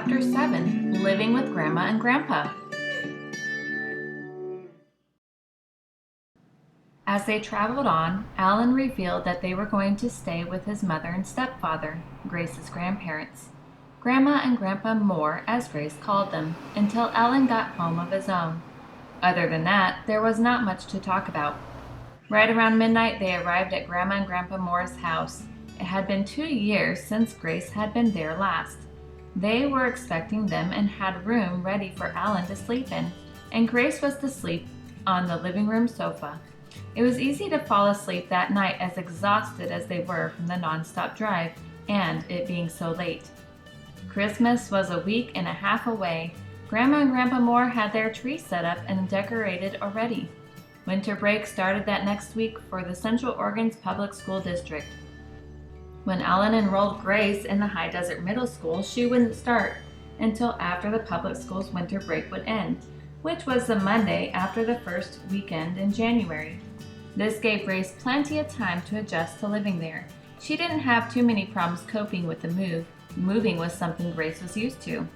Chapter 7, Living with Grandma and Grandpa. As they traveled on, Alan revealed that they were going to stay with his mother and stepfather, Grace's grandparents, Grandma and Grandpa Moore, as Grace called them, until Alan got home of his own. Other than that, there was not much to talk about. Right around midnight, they arrived at Grandma and Grandpa Moore's house. It had been 2 years since Grace had been there last. They were expecting them and had room ready for Alan to sleep in, and Grace was to sleep on the living room sofa. It was easy to fall asleep that night, as exhausted as they were from the nonstop drive and it being so late. Christmas was a week and a half away. Grandma and Grandpa Moore had their tree set up and decorated already. Winter break started that next week for the Central Oregon's public school district. When Alan enrolled Grace in the High Desert Middle School, she wouldn't start until after the public school's winter break would end, which was the Monday after the first weekend in January. This gave Grace plenty of time to adjust to living there. She didn't have too many problems coping with the move. Moving was something Grace was used to.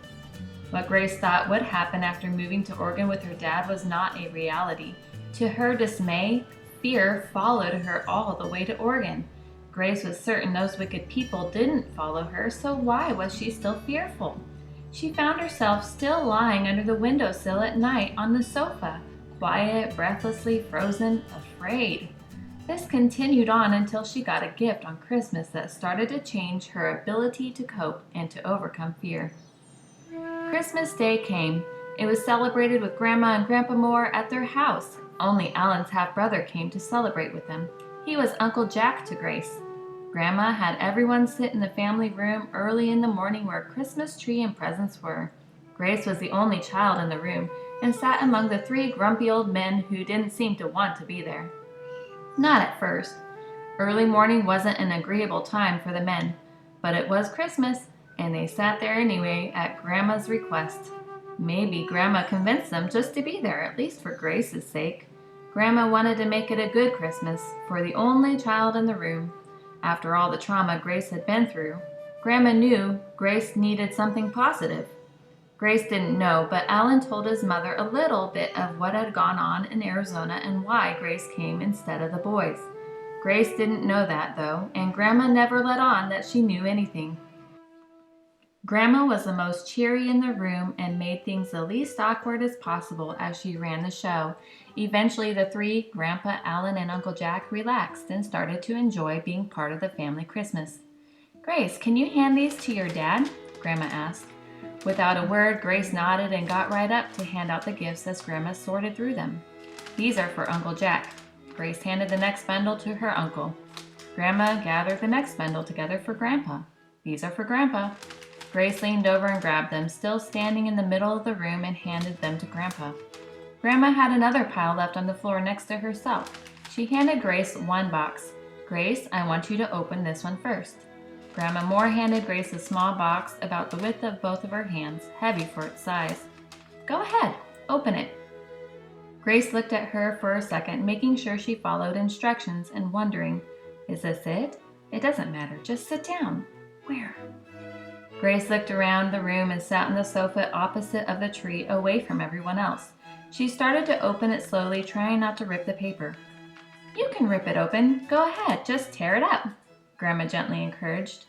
What Grace thought would happen after moving to Oregon with her dad was not a reality. To her dismay, fear followed her all the way to Oregon. Grace was certain those wicked people didn't follow her, so why was she still fearful? She found herself still lying under the windowsill at night on the sofa, quiet, breathlessly frozen, afraid. This continued on until she got a gift on Christmas that started to change her ability to cope and to overcome fear. Christmas Day came. It was celebrated with Grandma and Grandpa Moore at their house. Only Alan's half-brother came to celebrate with them. He was Uncle Jack to Grace. Grandma had everyone sit in the family room early in the morning where a Christmas tree and presents were. Grace was the only child in the room and sat among the 3 grumpy old men who didn't seem to want to be there. Not at first. Early morning wasn't an agreeable time for the men, but it was Christmas, and they sat there anyway at Grandma's request. Maybe Grandma convinced them just to be there, at least for Grace's sake. Grandma wanted to make it a good Christmas for the only child in the room. After all the trauma Grace had been through, Grandma knew Grace needed something positive. Grace didn't know, but Alan told his mother a little bit of what had gone on in Arizona and why Grace came instead of the boys. Grace didn't know that, though, and Grandma never let on that she knew anything. Grandma was the most cheery in the room and made things the least awkward as possible as she ran the show. Eventually, the 3, Grandpa, Alan, and Uncle Jack, relaxed and started to enjoy being part of the family Christmas. "Grace, can you hand these to your dad?" Grandma asked. Without a word, Grace nodded and got right up to hand out the gifts as Grandma sorted through them. "These are for Uncle Jack." Grace handed the next bundle to her uncle. Grandma gathered the next bundle together for Grandpa. "These are for Grandpa." Grace leaned over and grabbed them, still standing in the middle of the room, and handed them to Grandpa. Grandma had another pile left on the floor next to herself. She handed Grace one box. "Grace, I want you to open this one first." Grandma Moore handed Grace a small box about the width of both of her hands, heavy for its size. "Go ahead, open it." Grace looked at her for a second, making sure she followed instructions and wondering, "Is this it? It doesn't matter, just sit down." "Where?" Grace looked around the room and sat on the sofa opposite of the tree, away from everyone else. She started to open it slowly, trying not to rip the paper. "You can rip it open. Go ahead, just tear it up," Grandma gently encouraged.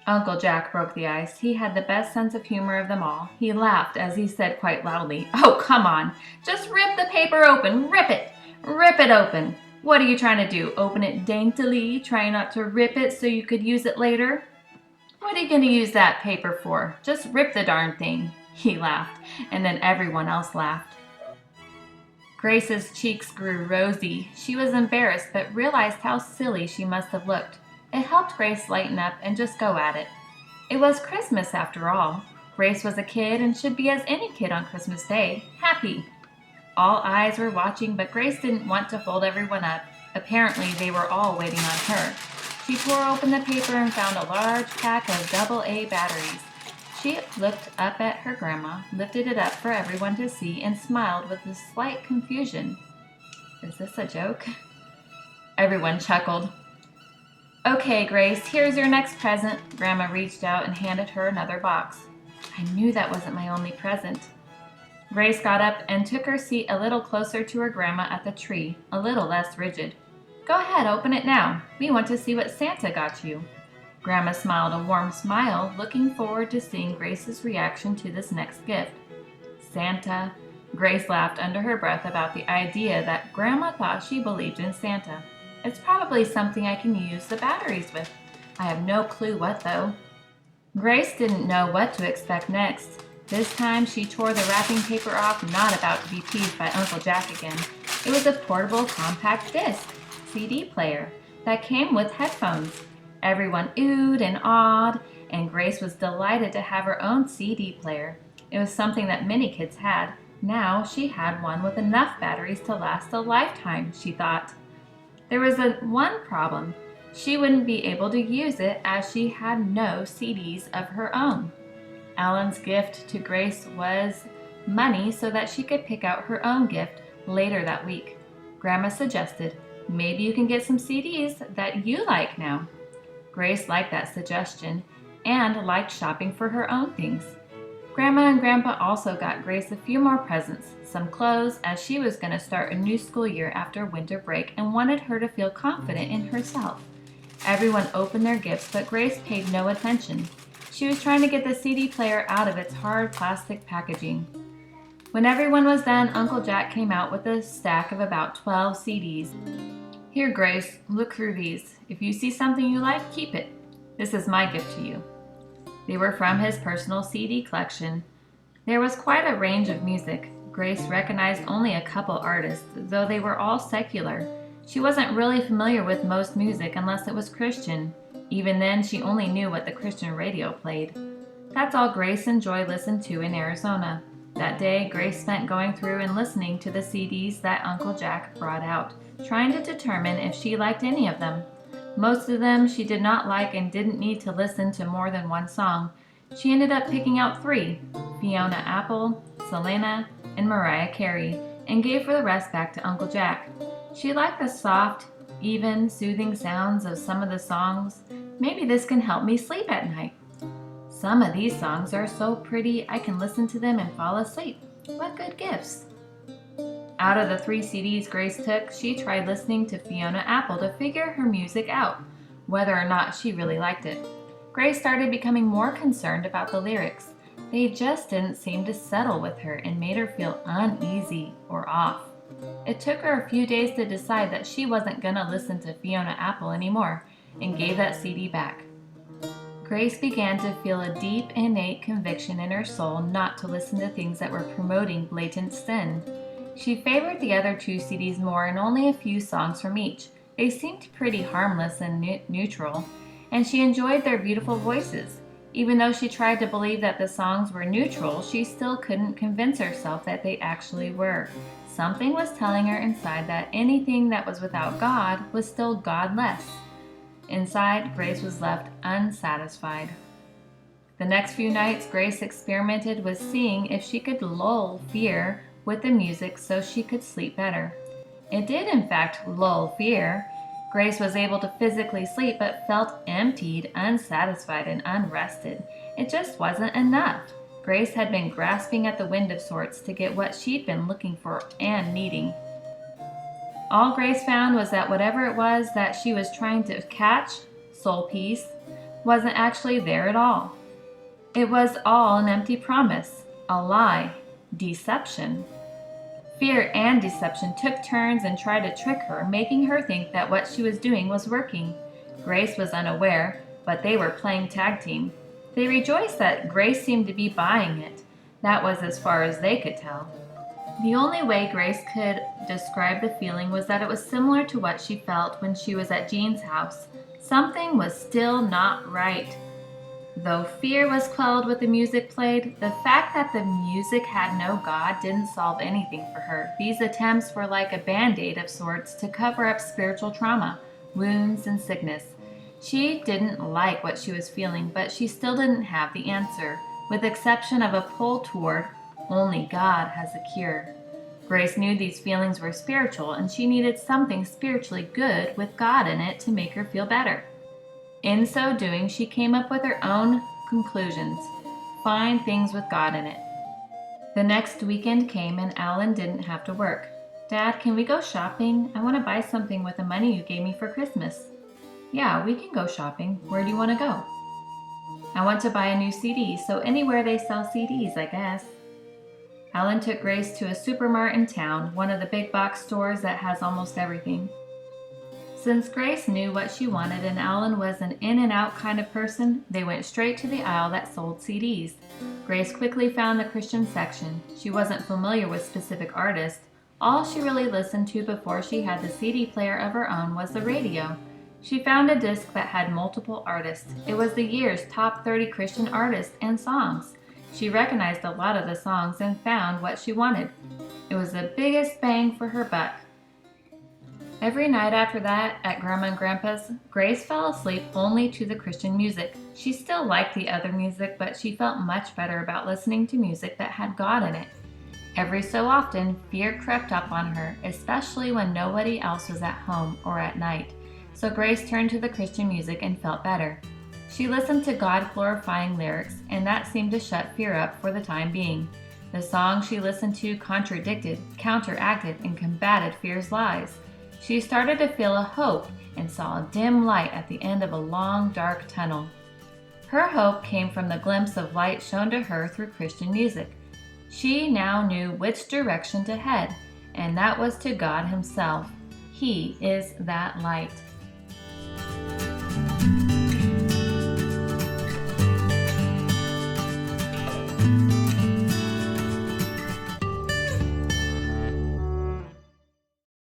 Uncle Jack broke the ice. He had the best sense of humor of them all. He laughed as he said quite loudly, "Oh, come on. Just rip the paper open. Rip it. Rip it open. What are you trying to do? Open it daintily, trying not to rip it so you could use it later? What are you going to use that paper for? Just rip the darn thing." He laughed, and then everyone else laughed. Grace's cheeks grew rosy. She was embarrassed, but realized how silly she must have looked. It helped Grace lighten up and just go at it. It was Christmas after all. Grace was a kid and should be as any kid on Christmas Day, happy. All eyes were watching, but Grace didn't want to hold everyone up. Apparently, they were all waiting on her. She tore open the paper and found a large pack of AA batteries. She looked up at her grandma, lifted it up for everyone to see, and smiled with a slight confusion. "Is this a joke?" Everyone chuckled. "Okay, Grace, here's your next present." Grandma reached out and handed her another box. I knew that wasn't my only present. Grace got up and took her seat a little closer to her grandma at the tree, a little less rigid. Go ahead, open it now. We want to see what Santa got you. Grandma smiled a warm smile, looking forward to seeing Grace's reaction to this next gift. Santa. Grace laughed under her breath about the idea that Grandma thought she believed in Santa. It's probably something I can use the batteries with. I have no clue what, though. Grace didn't know what to expect next. This time she tore the wrapping paper off, not about to be teased by Uncle Jack again. It was a portable compact disc CD player that came with headphones. Everyone oohed and awed, and Grace was delighted to have her own CD player. It was something that many kids had. Now she had one with enough batteries to last a lifetime, she thought. There was one problem. She wouldn't be able to use it as she had no CDs of her own. Alan's gift to Grace was money so that she could pick out her own gift later that week. Grandma suggested, maybe you can get some CDs that you like now. Grace liked that suggestion and liked shopping for her own things. Grandma and Grandpa also got Grace a few more presents, some clothes, as she was going to start a new school year after winter break and wanted her to feel confident in herself. Everyone opened their gifts, but Grace paid no attention. She was trying to get the CD player out of its hard plastic packaging. When everyone was done, Uncle Jack came out with a stack of about 12 CDs. Here, Grace, look through these. If you see something you like, keep it. This is my gift to you. They were from his personal CD collection. There was quite a range of music. Grace recognized only a couple artists, though they were all secular. She wasn't really familiar with most music unless it was Christian. Even then, she only knew what the Christian radio played. That's all Grace and Joy listened to in Arizona. That day, Grace spent going through and listening to the CDs that Uncle Jack brought out, trying to determine if she liked any of them. Most of them she did not like and didn't need to listen to more than one song. She ended up picking out 3, Fiona Apple, Selena, and Mariah Carey, and gave the rest back to Uncle Jack. She liked the soft, even, soothing sounds of some of the songs. Maybe this can help me sleep at night. Some of these songs are so pretty I can listen to them and fall asleep. What good gifts. Out of the 3 CDs Grace took, she tried listening to Fiona Apple to figure her music out, whether or not she really liked it. Grace started becoming more concerned about the lyrics. They just didn't seem to settle with her and made her feel uneasy or off. It took her a few days to decide that she wasn't going to listen to Fiona Apple anymore and gave that CD back. Grace began to feel a deep, innate conviction in her soul not to listen to things that were promoting blatant sin. She favored the other 2 CDs more and only a few songs from each. They seemed pretty harmless and neutral, and she enjoyed their beautiful voices. Even though she tried to believe that the songs were neutral, she still couldn't convince herself that they actually were. Something was telling her inside that anything that was without God was still godless. Inside, Grace was left unsatisfied. The next few nights, Grace experimented with seeing if she could lull fear with the music so she could sleep better. It did, in fact, lull fear. Grace was able to physically sleep but felt emptied, unsatisfied, and unrested. It just wasn't enough. Grace had been grasping at the wind of sorts to get what she'd been looking for and needing. All Grace found was that whatever it was that she was trying to catch, soul peace, wasn't actually there at all. It was all an empty promise, a lie, deception. Fear and deception took turns and tried to trick her, making her think that what she was doing was working. Grace was unaware, but they were playing tag team. They rejoiced that Grace seemed to be buying it. That was as far as they could tell. The only way Grace could describe the feeling was that it was similar to what she felt when she was at Jean's house. Something was still not right. Though fear was quelled with the music played, the fact that the music had no God didn't solve anything for her. These attempts were like a band-aid of sorts to cover up spiritual trauma, wounds, and sickness. She didn't like what she was feeling, but she still didn't have the answer, with the exception of a pull toward only God has a cure. Grace knew these feelings were spiritual, and she needed something spiritually good with God in it to make her feel better. In so doing, she came up with her own conclusions. find things with God in it. The next weekend came and Alan didn't have to work. Dad, can we go shopping? I want to buy something with the money you gave me for Christmas. Yeah, we can go shopping. Where do you want to go? I want to buy a new CD, so anywhere they sell CDs, I guess. Alan took Grace to a supermart in town, one of the big box stores that has almost everything. Since Grace knew what she wanted and Alan was an in-and-out kind of person, they went straight to the aisle that sold CDs. Grace quickly found the Christian section. She wasn't familiar with specific artists. All she really listened to before she had the CD player of her own was the radio. She found a disc that had multiple artists. It was the year's top 30 Christian artists and songs. She recognized a lot of the songs and found what she wanted. It was the biggest bang for her buck. Every night after that, at Grandma and Grandpa's, Grace fell asleep only to the Christian music. She still liked the other music, but she felt much better about listening to music that had God in it. Every so often, fear crept up on her, especially when nobody else was at home or at night. So Grace turned to the Christian music and felt better. She listened to God-glorifying lyrics, and that seemed to shut fear up for the time being. The songs she listened to contradicted, counteracted, and combated fear's lies. She started to feel a hope and saw a dim light at the end of a long, dark tunnel. Her hope came from the glimpse of light shown to her through Christian music. She now knew which direction to head, and that was to God Himself. He is that light.